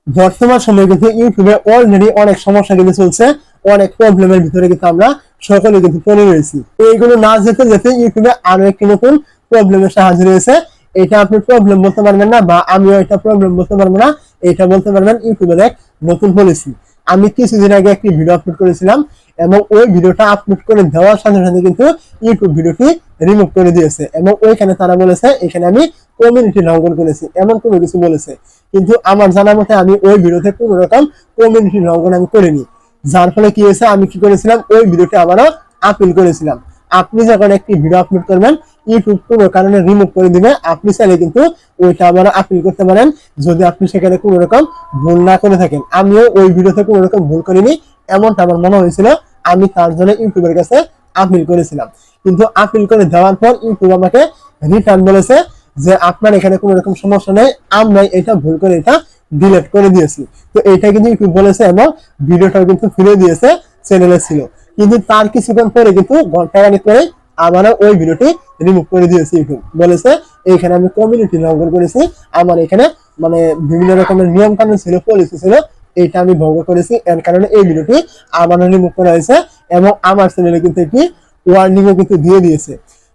বর্তমান সময়ে কিন্তু ইউটিউবে অলরেডি অনেক সমস্যা কিন্তু চলছে, অনেক প্রবলেমের ভিতরে কিন্তু আমরা সকলে কিন্তু পড়ে রয়েছি। এইগুলো না যেতে যেতে ইউটিউবে আরো একটি নতুন প্রবলেমের সাহায্য রয়েছে। এটা আপনি প্রবলেম বলতে পারবেন না, বা আমিও এটা প্রবলেম বলতে পারবো না, এটা বলতে পারবেন ইউটিউবের এক নতুন পলিসি। আমি কিছুদিন আগে একটি ভিডিও আপলোড করেছিলাম, এবং ওই ভিডিওটা আপলোড করে দেওয়ার সাথে সাথে কিন্তু ইউটিউব ভিডিওটি রিমুভ করে দিয়েছে, এবং ওইখানে তারা বলেছে এখানে আমি কমিউনিটি লঙ্ঘন করেছি, এমন কোনো কিছু বলেছে। কিন্তু আমার জানা মতে আমি ওই ভিডিওতে কোনো রকম কমিউনিটি লঙ্ঘন আমি করিনি। যার ফলে কি হয়েছে, আমি কি করেছিলাম, ওই ভিডিওটি আবারও আপিল করেছিলাম। আপনি যখন একটি ভিডিও আপলোড করবেন, ইউটিউব কোনো কারণে রিমুভ করে দিবে, আপনি চাইলে কিন্তু ওইটা আবার আপিল করতে পারেন, যদি আপনি সেখানে কোনো রকম ভুল না করে থাকেন। আমিও ওই ভিডিওতে কোনো রকম ভুল করিনি, এমনটা আমার মনে হয়েছিল। আমি তার জন্য ইউটিউবের কাছে আপিল করেছিলাম, কিন্তু আপিল করে দেওয়ার পর ইউটিউব আমাকে রিটার্ন বলেছে যে আপনার এখানে কোনো রকম সমস্যা নেই, আমরা এটা ভুল করে এটা ডিলিট করে দিয়েছি। তো এটা কিন্তু ইউটিউব বলেছে, এবং ভিডিওটাও কিন্তু ফিরে দিয়েছে, চ্যানেলে ছিল। কিন্তু তার কিছুক্ষণ পরে কিন্তু ঘন্টাখানিক পরে আবারও ওই ভিডিওটি রিমুভ করে দিয়েছে। ইউটিউব বলেছে এইখানে আমি কমিউনিটি লঙ্ঘন করেছি, আমার এখানে মানে বিভিন্ন রকমের নিয়ম কানুন ছিল, পলিসি ছিল, এইটা আমি ভঙ্গ করেছি, এর কারণে এই ভিডিওটি আবারও রিমুভ করা হয়েছে, এবং আমার চ্যানেলে কিন্তু একটি ওয়ার্নিংও কিন্তু দিয়ে দিয়েছে।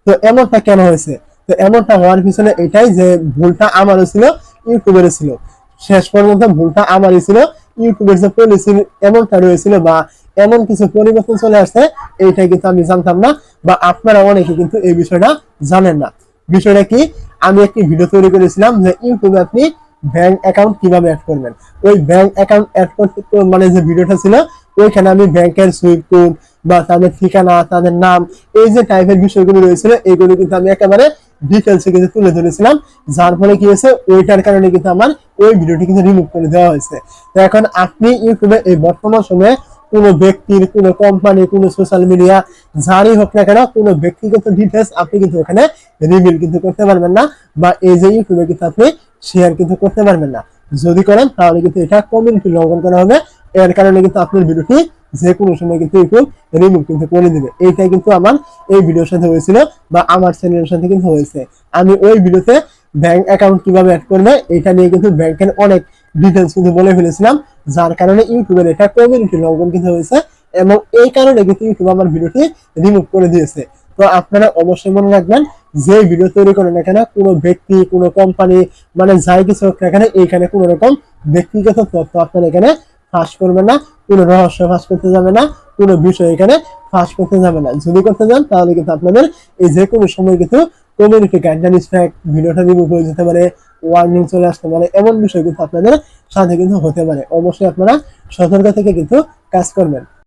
তো এমনটা কেন হয়েছে? তো এমনটা হওয়ার পিছনে এটাই যে ভুলটা আমারও ছিল, ইউটিউবেরও ছিল। শেষ পর্যন্ত ভুলটা আমারই ছিল। ইউটিউবের যে পলিসি এমনটা রয়েছিল, বা এমন কিছু পরিবর্তন চলে আসছে, এইটা কিন্তু আমি জানতাম না, বা আপনারা অনেকে কিন্তু এই বিষয়টা জানেন না। বিষয়টা কি, আমি একটি ভিডিও তৈরি করেছিলাম যে ইউটিউবে আপনি ব্যাংক অ্যাকাউন্ট কিভাবে অ্যাড করবেন। ওই ব্যাংক অ্যাকাউন্ট অ্যাড করতে মানে যে ভিডিওটা ছিল, ওইখানে আমি ব্যাংকের সুইফট কোড বা তাদের ঠিকানা, তাদের নাম, এই যে টাইপের বিষয়গুলো রয়েছিল, এইগুলো কিন্তু আমি একেবারে ডিটেলসে কিন্তু তুলে ধরেছিলাম। যার ফলে কি হয়েছে, ওইটার কারণে কিন্তু আমার ওই ভিডিওটি কিন্তু রিমুভ করে দেওয়া হয়েছে। তো এখন আপনি ইউটিউবে এই বর্তমান সময়ে কোনো ব্যক্তির, কোনো কোম্পানি, কোনো সোশ্যাল মিডিয়া, যারই হোক না কেন, কোনো ব্যক্তিগত ডিটেলস আপনি কিন্তু ওখানে রিভিল কিন্তু করতে পারবেন না, বা এই যে ইউটিউবে কিন্তু আপনি শেয়ার কিন্তু করতে পারবেন না। যদি করেন তাহলে কিন্তু এটা কমিউনিটি লঙ্ঘন করা হবে, এর কারণে কিন্তু আপনার ভিডিওটি যে কোনো সময় কিন্তু ইউটিউব রিমুভ কিন্তু করে দিবে। এইটাই কিন্তু আমার এই ভিডিওর সাথে হয়েছিল, বা আমার চ্যানেলের সাথে কিন্তু হয়েছে। আমি ওই ভিডিওতে ব্যাংক অ্যাকাউন্ট কিভাবে অ্যাড করবে এটা নিয়ে কিন্তু ব্যাংকের অনেক ডিটেলস কিন্তু বলে ফেলেছিলাম, যার কারণে ইউটিউবের এটা কমিউনিটি লঙ্ঘন কিন্তু হয়েছে, এবং এই কারণে কিন্তু ইউটিউব আমার ভিডিওটি রিমুভ করে দিয়েছে। তো আপনারা অবশ্যই মনে রাখবেন, যে ভিডিও তৈরি করেন না কেন, কোনো ব্যক্তি, কোনো কোম্পানি, মানে যাই কিছু হোক না কেন, এইখানে কোনো রকম ব্যক্তিগত তথ্য আপনারা এখানে ফাঁস করবেন না, কোনো রহস্য ফাঁস করতে যাবে না, কোনো বিষয় এখানে ফাঁস করতে যাবে না। যদি করতে যান তাহলে কিন্তু আপনাদের এই যে কোনো সময় কিন্তু কমিউনিটি গাইডলাইন স্ট্রাইক, ভিডিওটা রিমুভ হয়ে যেতে পারে, ওয়ার্নিং চলে আসতে পারে, এমন বিষয় কিন্তু আপনাদের সাথে কিন্তু হতে পারে। অবশ্যই আপনারা সতর্ক থেকে কিন্তু কাজ করবেন।